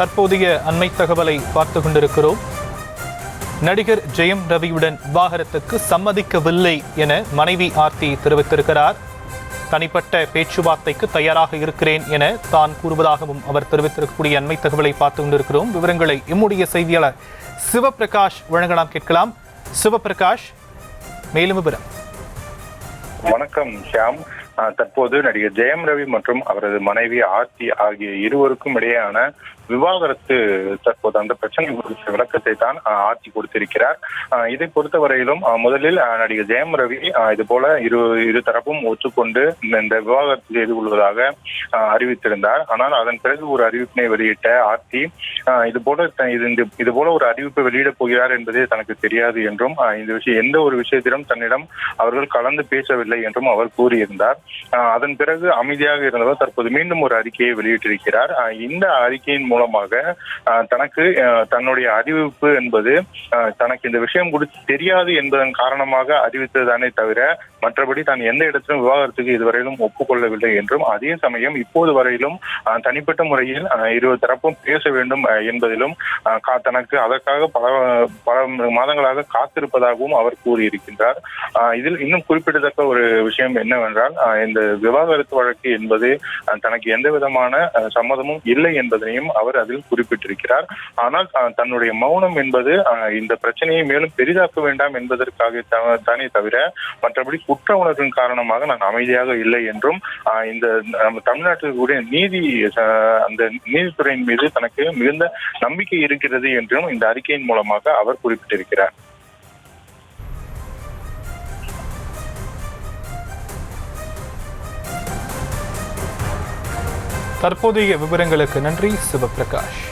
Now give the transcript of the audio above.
தற்போதைய அண்மை தகவலை பார்த்து கொண்டிருக்கிறோம். நடிகர் ஜெயம் ரவியுடன் விவாகரத்துக்கு சம்மதிக்கவில்லை என மனைவி ஆர்த்தி தெரிவித்திருக்கிறார். தனிப்பட்ட பேச்சுவார்த்தைக்கு தயாராக இருக்கிறேன் என தான் கூறுவதாகவும் அவர் தெரிவித்திருக்கக்கூடிய அண்மை தகவலை பார்த்து கொண்டிருக்கிறோம். விவரங்களை நம்முடைய செய்தியாளர் சிவபிரகாஷ் வழங்க நாம் கேட்கலாம். சிவபிரகாஷ், மேலும் விவரம். வணக்கம் ஷியாம். தற்போது நடிகர் ஜெயம் ரவி மற்றும் அவரது மனைவி ஆர்த்தி ஆகிய இருவருக்கும் இடையேயான விவாகரத்து தற்போது அந்த பிரச்சனை குறித்த விளக்கத்தை தான் ஆர்த்தி கொடுத்திருக்கிறார். இதை பொறுத்தவரையிலும் முதலில் நடிகர் ஜெயம் ரவி இது போல இரு தரப்பும் ஒத்துக்கொண்டு இந்த விவாகரத்து செய்து கொள்வதாக அறிவித்திருந்தார். ஆனால் அதன் பிறகு ஒரு அறிவிப்பினை வெளியிட்ட ஆர்த்தி இது போல ஒரு அறிவிப்பை வெளியிடப் போகிறார் என்பதே தனக்கு தெரியாது என்றும் எந்த ஒரு விஷயத்திலும் தன்னிடம் அவர்கள் கலந்து பேசவில்லை என்றும் அவர் கூறியிருந்தார். அதன் பிறகு அமைதியாக இருந்தவர் தற்போது மீண்டும் ஒரு அறிக்கையை வெளியிட்டிருக்கிறார். இந்த அறிக்கையின் மூலமாக தனக்கு தன்னுடைய அறிவிப்பு என்பது தனக்கு இந்த விஷயம் குறித்து தெரியாது என்பதன் காரணமாக அறிவித்ததானே தவிர மற்றபடி தான் எந்த இடத்திலும் விவாகரத்துக்கு இதுவரையிலும் ஒப்புக்கொள்ளவில்லை என்றும், அதே சமயம் இப்போது வரையிலும் தனிப்பட்ட முறையில் இரு தரப்பும் பேச வேண்டும் என்பதிலும் தனக்கு அதற்காக பல மாதங்களாக காத்திருப்பதாகவும் அவர் கூறியிருக்கின்றார். இதில் இன்னும் குறிப்பிடத்தக்க ஒரு விஷயம் என்னவென்றால், இந்த விவாகரத்து வழக்கு என்பது தனக்கு எந்த விதமான சம்மதமும் இல்லை என்பதனையும் அவர் அதில் குறிப்பிட்டிருக்கிறார். ஆனால் தன்னுடைய மௌனம் என்பது இந்த பிரச்சனையை மேலும் பெரிதாக்க வேண்டாம் என்பதற்காக தானே தவிர மற்றபடி குற்ற உணர்வின் காரணமாக நான் அமைதியாக இல்லை என்றும், இந்த நம்ம தமிழ்நாட்டில் கூடிய அந்த நீதித்துறையின் மீது தனக்கு மிகுந்த நம்பிக்கை இருக்கிறது என்றும் இந்த அறிக்கையின் மூலமாக அவர் குறிப்பிட்டிருக்கிறார். தற்போதைய விவரங்களுக்கு நன்றி சிவபிரகாஷ்.